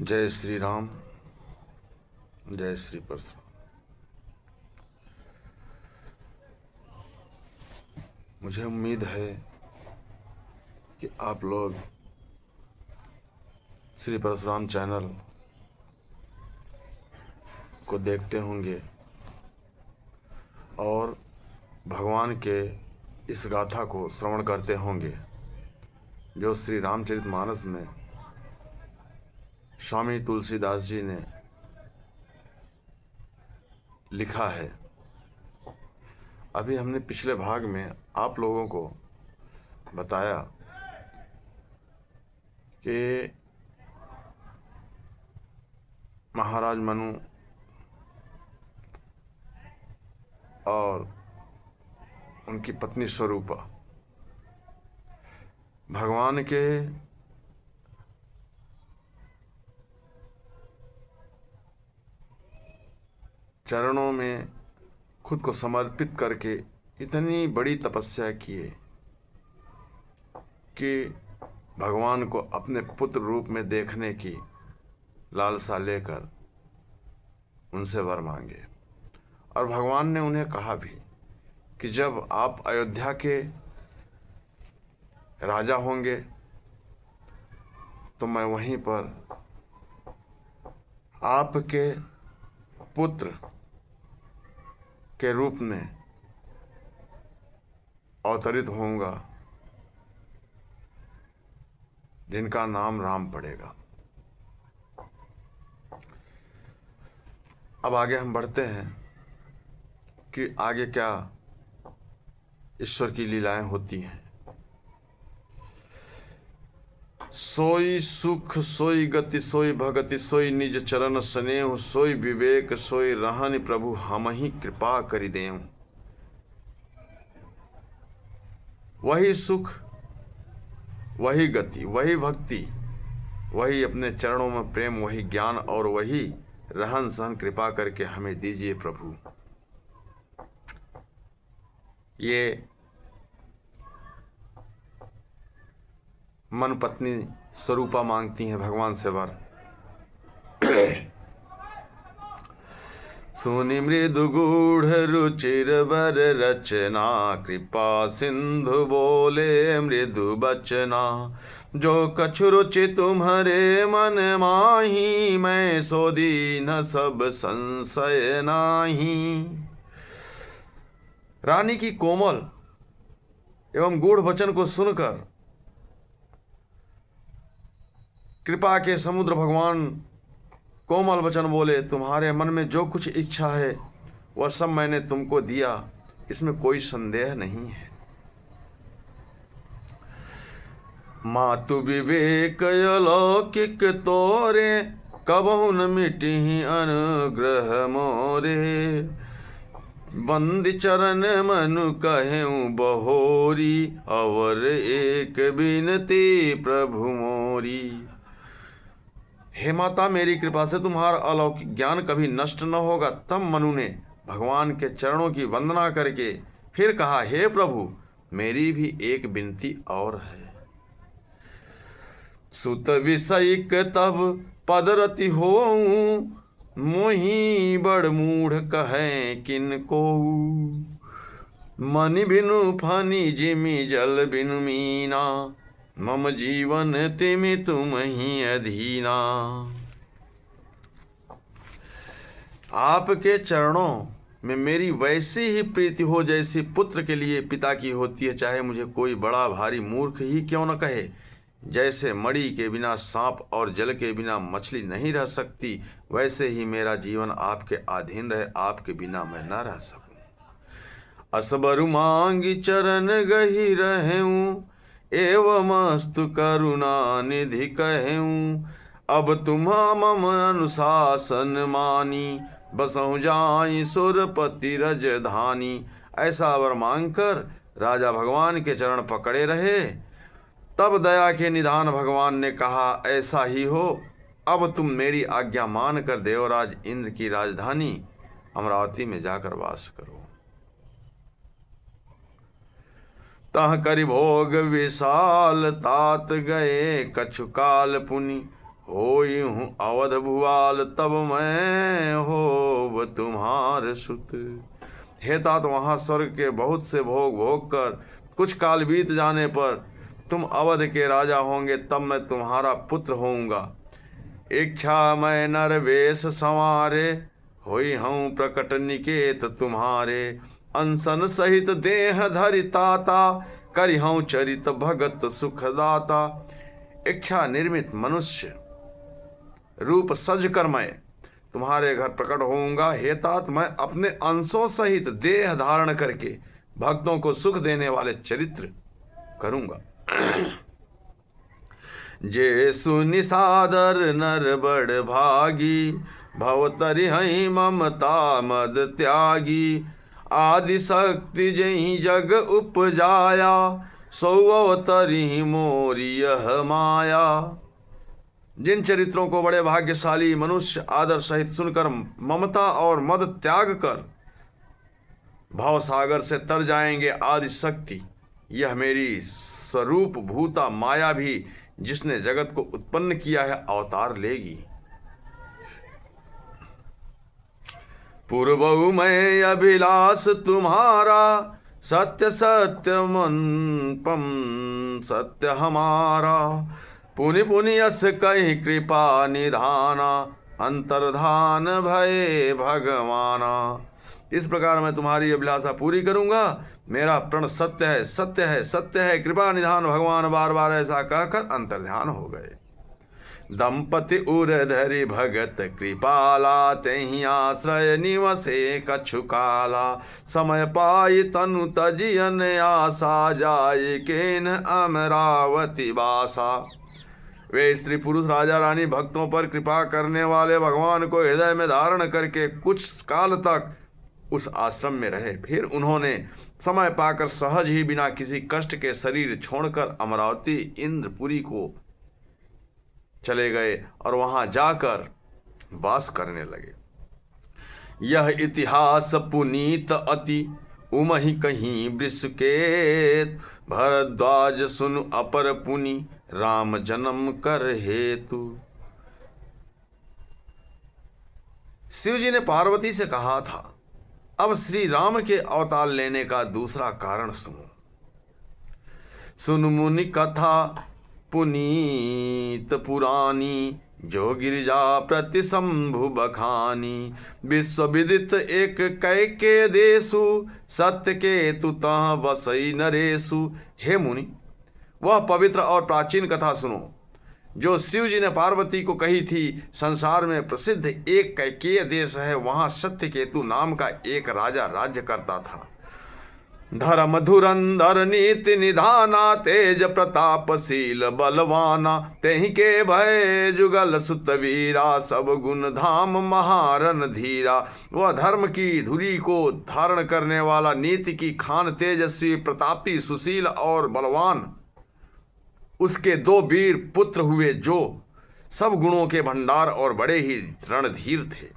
जय श्री राम, जय श्री परशुराम। मुझे उम्मीद है कि आप लोग श्री परशुराम चैनल को देखते होंगे और भगवान के इस गाथा को श्रवण करते होंगे जो श्री रामचरितमानस में स्वामी तुलसीदास जी ने लिखा है। अभी हमने पिछले भाग में आप लोगों को बताया कि महाराज मनु और उनकी पत्नी स्वरूपा भगवान के चरणों में खुद को समर्पित करके इतनी बड़ी तपस्या किए कि भगवान को अपने पुत्र रूप में देखने की लालसा लेकर उनसे वर मांगे। और भगवान ने उन्हें कहा भी कि जब आप अयोध्या के राजा होंगे तो मैं वहीं पर आपके पुत्र के रूप में अवतरित होऊंगा जिनका नाम राम पड़ेगा। अब आगे हम बढ़ते हैं कि आगे क्या ईश्वर की लीलाएं होती हैं। सोई सुख सोई गति सोई भगति सोई निज चरण स्नेह सोई विवेक सोई रहनि प्रभु हमहि कृपा करि देऊं। वही सुख, वही गति, वही भक्ति, वही अपने चरणों में प्रेम, वही ज्ञान और वही रहन सहन कृपा करके हमें दीजिए प्रभु। ये मन पत्नी स्वरूपा मांगती हैं भगवान से वर। सुनि मृदु गूढ़ रुचिर वर रचना कृपा सिंधु बोले मृदु बचना। जो कछु रुचि तुम्हारे मन माही मैं सो दीन सब संशय नाही। रानी की कोमल एवं गूढ़ वचन को सुनकर कृपा के समुद्र भगवान कोमल वचन बोले, तुम्हारे मन में जो कुछ इच्छा है वह सब मैंने तुमको दिया, इसमें कोई संदेह नहीं है। मातु विवेक अलौकिक तोरे कबहु न मिटहि अनुग्रह मोरे। बंदी चरण मनु कहेऊ बहोरी और एक बिनती प्रभु मोरी। हे माता, मेरी कृपा से तुम्हारा अलौकिक ज्ञान कभी नष्ट न होगा। तब मनु ने भगवान के चरणों की वंदना करके फिर कहा, हे प्रभु, मेरी भी एक विनती और है। सुत विषयिक तब पदरति होऊं मोहि बड़ मूढ़ कहें किनको। मनि बिनु फानी जिमि जल बिनु मीना मम जीवन तिमि तुम ही अधीना। आपके चरणों में मेरी वैसी ही प्रीति हो जैसी पुत्र के लिए पिता की होती है, चाहे मुझे कोई बड़ा भारी मूर्ख ही क्यों न कहे। जैसे मणि के बिना सांप और जल के बिना मछली नहीं रह सकती, वैसे ही मेरा जीवन आपके अधीन रहे, आपके बिना मैं न रह सकूं। असबरु मांगी चरण गही रहूं एवमस्तु करुणा निधि कहूं। अब तुम्हा मम अनुशासन मानी बसहु जाई सुरपति रजधानी। ऐसा वर मांगकर राजा भगवान के चरण पकड़े रहे। तब दया के निधान भगवान ने कहा, ऐसा ही हो, अब तुम मेरी आज्ञा मानकर देवराज इंद्र की राजधानी अमरावती में जाकर वास करो। तह करि भोग विशाल तात गए कछु काल पुनि। होई हूँ अवध भुआल तब मैं होब तुम्हार सुत। हे तात, वहाँ स्वर्ग के बहुत से भोग भोग कर कुछ काल बीत जाने पर तुम अवध के राजा होंगे, तब मैं तुम्हारा पुत्र होऊंगा। इच्छा मैं नर वेश संवारे, होई हूँ प्रकट निकेत तुम्हारे। अनसन सहित देह धरि ताता, करि हूँ चरित भगत सुखदाता। इच्छा निर्मित मनुष्य रूप सज कर मैं तुम्हारे घर प्रकट होऊंगा। हे तात, मैं अपने अंशों सहित देह धारण करके भक्तों को सुख देने वाले चरित्र करूंगा। जे सुनिसादर नर बड़ भागी, भवतरि हई ममता मद त्यागी। आदि शक्ति जही जग उपजाया, सौ अवतरि मोरी यह माया। जिन चरित्रों को बड़े भाग्यशाली मनुष्य आदर सहित सुनकर ममता और मद त्याग कर भाव सागर से तर जाएंगे, आदि शक्ति यह मेरी स्वरूप भूता माया भी जिसने जगत को उत्पन्न किया है अवतार लेगी। पूर्वहु मैं अभिलाष तुम्हारा, सत्य सत्य मन पम सत्य हमारा। पुनि पुनि यस कहि कृपा निधाना, अंतर्धान भय भगवाना। इस प्रकार मैं तुम्हारी अभिलाषा पूरी करूंगा। मेरा प्रण सत्य है, सत्य है, सत्य है, कृपा निधान भगवान। बार बार ऐसा कहकर अंतर्ध्यान हो गए। दंपति उर धरि भगत कृपाला, तेहि आश्रय निवसे कछु काला। समय पाई तनु तजियन आशा, जाय केन अमरावती बासा। वे स्त्री पुरुष राजा रानी भक्तों पर कृपा करने वाले भगवान को हृदय में धारण करके कुछ काल तक उस आश्रम में रहे। फिर उन्होंने समय पाकर सहज ही बिना किसी कष्ट के शरीर छोड़कर अमरावती इंद्रपुरी को चले गए और वहां जाकर वास करने लगे। यह इतिहास पुनीत अति, उमहि कहीं वृषकेत। भरद्वाज सुनु अपर पुनि, राम जन्म कर हेतु। शिव जी ने पार्वती से कहा था, अब श्री राम के अवतार लेने का दूसरा कारण सुनो। सुन मुनि कथा पुनीत पुरानी, जो गिरिजा प्रति शंभु बखानी। विश्व विदित एक कैके देशु, सत्य के तु तह बसई नरेशु। हे मुनि, वह पवित्र और प्राचीन कथा सुनो जो शिव जी ने पार्वती को कही थी। संसार में प्रसिद्ध एक कैकेय देश है, वहां सत्यकेतु नाम का एक राजा राज्य करता था। धर्म धुरंधर नीति निधाना, तेज प्रतापशील बलवाना। तेहि के भय जुगल सुत वीरा, सब गुण धाम महारन धीरा। वह धर्म की धुरी को धारण करने वाला, नीति की खान, तेजस्वी, प्रतापी, सुशील और बलवान उसके दो वीर पुत्र हुए, जो सब गुणों के भंडार और बड़े ही रणधीर थे।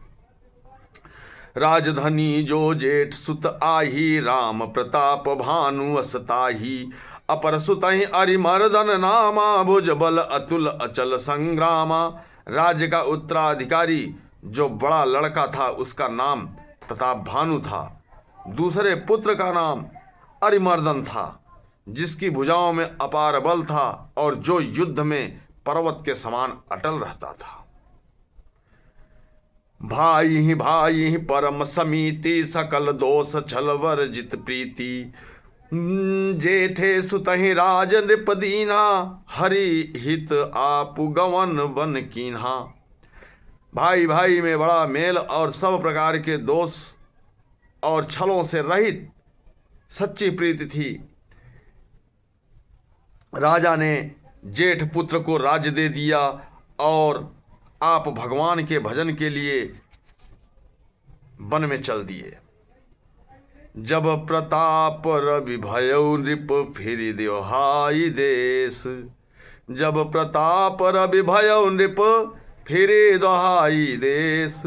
राजधनी जो जेठ सुत आही, राम प्रताप भानु असताही। अपर सुतहि अरिमर्दन नामा, भुज बल अतुल अचल संग्रामा। राज्य का उत्तराधिकारी जो बड़ा लड़का था उसका नाम प्रताप भानु था। दूसरे पुत्र का नाम अरिमर्दन था, जिसकी भुजाओं में अपार बल था और जो युद्ध में पर्वत के समान अटल रहता था। भाई भाई परम समीति, सकल दोष छल वर्जित प्रीति। जेठे सुतहि राज नृप दीना, हरि हित आपु गवन वन कीन्हा। भाई भाई में बड़ा मेल और सब प्रकार के दोष और छलों से रहित सच्ची प्रीति थी। राजा ने जेठ पुत्र को राज्य दे दिया और आप भगवान के भजन के लिए वन में चल दिए। जब प्रताप रवि भयउ नृप, फिर देवहाई देश। जब प्रताप रवि भयउ नृप, फिर दोहाई देश।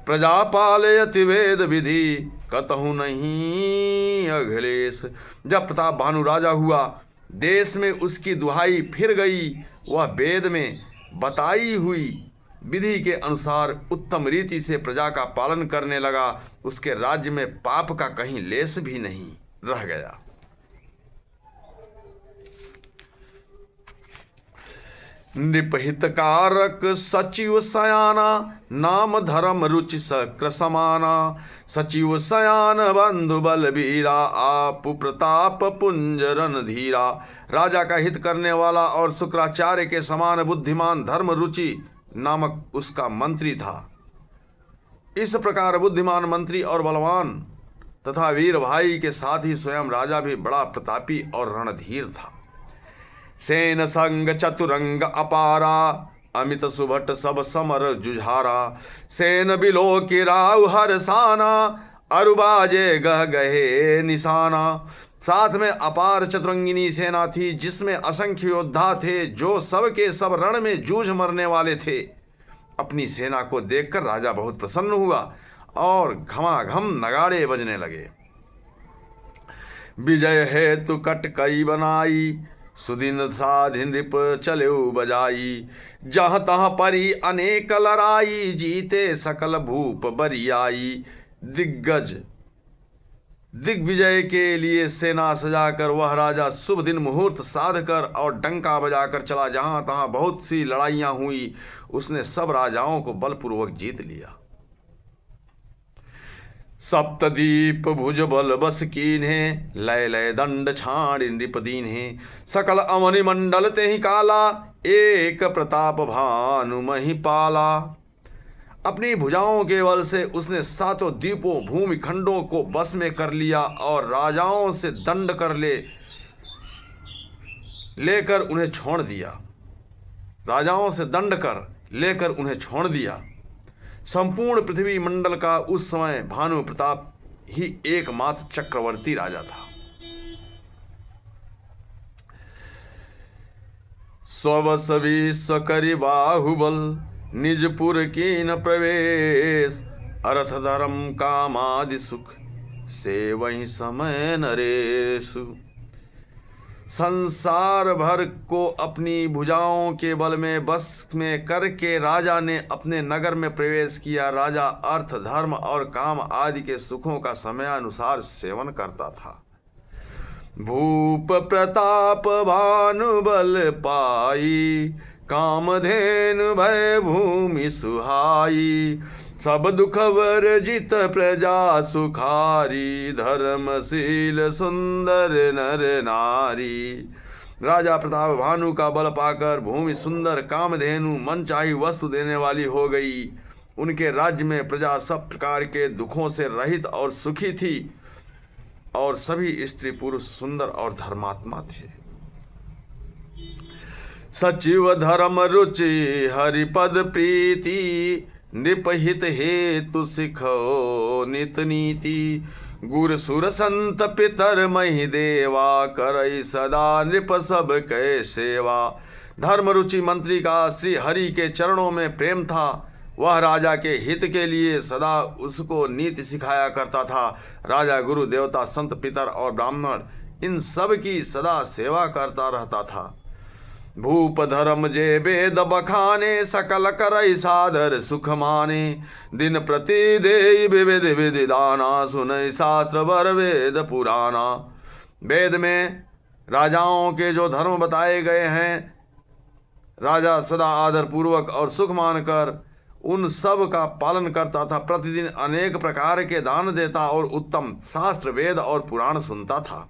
प्रजा पालयति वेद विधि, कतहु नहीं अखिलेश। जब प्रताप भानु राजा हुआ, देश में उसकी दुहाई फिर गई। वह वेद में बताई हुई विधि के अनुसार उत्तम रीति से प्रजा का पालन करने लगा, उसके राज्य में पाप का कहीं लेस भी नहीं रह गया। नृपहितकारक सचिव सयाना, नाम धर्म रुचि सक्र समाना। सचिव सयान बंधु बलबीरा, आप प्रताप पुंज रणधीरा। राजा का हित करने वाला और शुक्राचार्य के समान बुद्धिमान धर्म रुचि नामक उसका मंत्री था। इस प्रकार बुद्धिमान मंत्री और बलवान तथा वीर भाई के साथ ही स्वयं राजा भी बड़ा प्रतापी और रणधीर था। सेन संग चतुरंग अपारा, अमित सुभट सब समर जुझारा। सेन बिलो की राव हरसाना, अरुबाजे गह गहे निशाना। साथ में अपार चतुरंगिनी सेना थी, जिसमें असंख्य योद्धा थे, जो सब के सब रण में जूझ मरने वाले थे। अपनी सेना को देखकर राजा बहुत प्रसन्न हुआ और घमाघम नगाड़े बजने लगे। विजय हेतु कटकई बनाई, सुदिन साधि नृप चलेउ बजाई। जहाँ तहाँ परी अनेक लड़ाई, जीते सकल भूप बरियाई। दिग्विजय के लिए सेना सजाकर वह राजा शुभ दिन मुहूर्त साध कर और डंका बजाकर चला। जहाँ तहाँ बहुत सी लड़ाइयाँ हुई, उसने सब राजाओं को बलपूर्वक जीत लिया। सप्तदीप भुज बल बस कीन्हे, लय लय दंड छाड़ नृप दीन्हे। सकल अवनि मंडल ते ही काला, एक प्रताप भानु मही पाला। अपनी भुजाओं के बल से उसने सातों द्वीपों भूमि खंडों को बस में कर लिया और राजाओं से दंड कर लेकर उन्हें छोड़ दिया। राजाओं से दंड कर लेकर उन्हें छोड़ दिया। संपूर्ण पृथ्वी मंडल का उस समय भानु प्रताप ही एकमात्र चक्रवर्ती राजा था। स्वस विश्व करि बाहुबल, निजपुर कीन प्रवेश। अर्थ धर्म कामादि सुख, से वही समय नरेशु। संसार भर को अपनी भुजाओं के बल में बस में करके राजा ने अपने नगर में प्रवेश किया। राजा अर्थ धर्म और काम आदि के सुखों का समयानुसार सेवन करता था। भूप प्रताप भानु बल पाई, कामधेनु भय भूमि सुहाई। सब दुख वर्जित प्रजा सुखारी, धर्मशील सुंदर नर नारी। राजा प्रताप भानु का बल पाकर भूमि सुंदर, कामधेनु मनचाही वस्तु देने वाली हो गई। उनके राज्य में प्रजा सब प्रकार के दुखों से रहित और सुखी थी और सभी स्त्री पुरुष सुंदर और धर्मात्मा थे। सचिव धर्म रुचि हरिपद प्रीति, नृपहित हेतु सिखो नित नीति। गुर सुर संत पितर महि देवा, करई सदा नृप सब कै सेवा। धर्म रुचि मंत्री का श्री हरि के चरणों में प्रेम था। वह राजा के हित के लिए सदा उसको नीति सिखाया करता था। राजा गुरु देवता संत पितर और ब्राह्मण इन सब की सदा सेवा करता रहता था। भूप धर्म जे वेद बखाने, सकल करई सादर सुख माने। दिन प्रति देई विविध विधि दाना, सुनई शास्त्र वर वेद पुराना। वेद में राजाओं के जो धर्म बताए गए हैं, राजा सदा आदर पूर्वक और सुख मानकर उन सब का पालन करता था। प्रतिदिन अनेक प्रकार के दान देता और उत्तम शास्त्र वेद और पुराण सुनता था।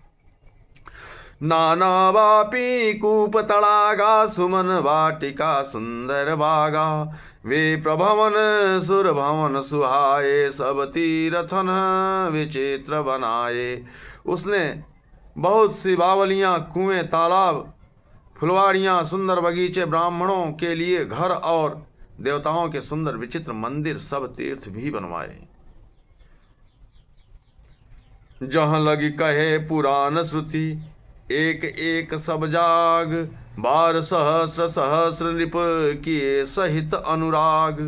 नाना वापी कूप तड़ागा, सुमन वाटिका सुंदर बागा। वे प्रभवन सुर भवन सुहाए, सब तीरथन विचित्र बनाए। उसने बहुत सी बावलियाँ, कुएं, तालाब, फुलवाड़ियाँ, सुंदर बगीचे, ब्राह्मणों के लिए घर और देवताओं के सुंदर विचित्र मंदिर, सब तीर्थ भी बनवाए। जहाँ लगी कहे पुराण श्रुति, एक एक सब जाग। बार सहस्र सहस्र नृप किए सहित अनुराग।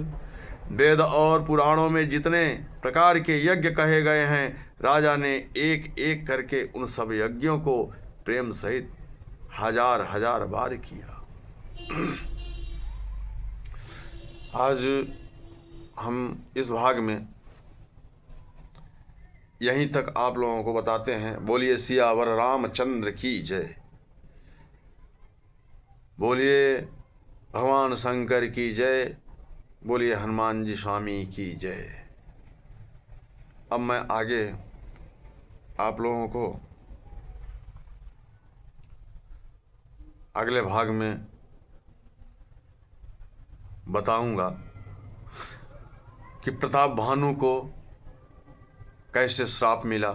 वेद और पुराणों में जितने प्रकार के यज्ञ कहे गए हैं, राजा ने एक एक करके उन सब यज्ञों को प्रेम सहित हजार हजार बार किया। आज हम इस भाग में यहीं तक आप लोगों को बताते हैं। बोलिए सियावर रामचंद्र की जय, बोलिए भगवान शंकर की जय, बोलिए हनुमान जी स्वामी की जय। अब मैं आगे आप लोगों को अगले भाग में बताऊंगा कि प्रताप भानु को कैसे श्राप मिला,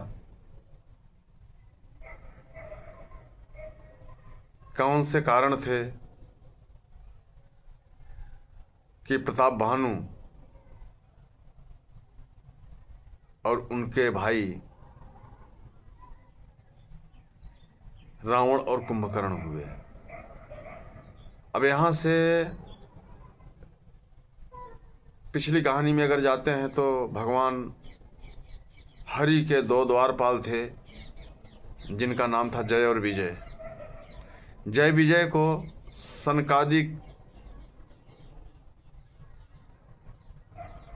कौन से कारण थे कि प्रताप भानु और उनके भाई रावण और कुंभकर्ण हुए। अब यहाँ से पिछली कहानी में अगर जाते हैं तो भगवान हरि के दो द्वारपाल थे जिनका नाम था जय और विजय। जय विजय को सनकादिक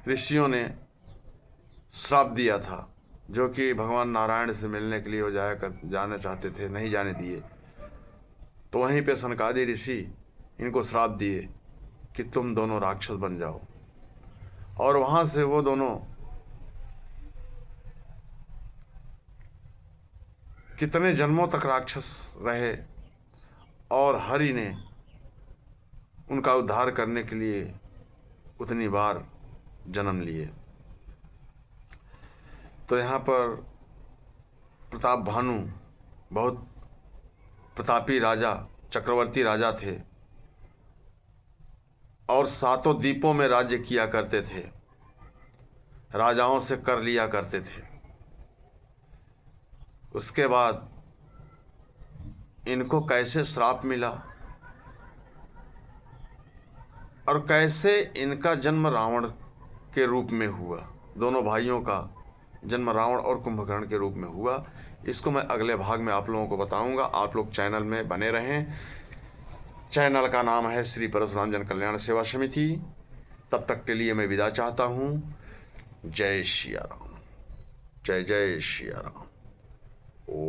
ऋषियों ने श्राप दिया था, जो कि भगवान नारायण से मिलने के लिए वो जाना चाहते थे, नहीं जाने दिए। तो वहीं पे सनकादि ऋषि इनको श्राप दिए कि तुम दोनों राक्षस बन जाओ। और वहाँ से वो दोनों कितने जन्मों तक राक्षस रहे और हरि ने उनका उद्धार करने के लिए उतनी बार जन्म लिए। तो यहाँ पर प्रताप भानु बहुत प्रतापी राजा, चक्रवर्ती राजा थे और सातों द्वीपों में राज्य किया करते थे, राजाओं से कर लिया करते थे। उसके बाद इनको कैसे श्राप मिला और कैसे इनका जन्म रावण के रूप में हुआ, दोनों भाइयों का जन्म रावण और कुंभकर्ण के रूप में हुआ, इसको मैं अगले भाग में आप लोगों को बताऊंगा। आप लोग चैनल में बने रहें। चैनल का नाम है श्री परशुराम जन कल्याण सेवा समिति। तब तक के लिए मैं विदा चाहता हूँ। जय सिया राम, जय जय सिया राम। ओ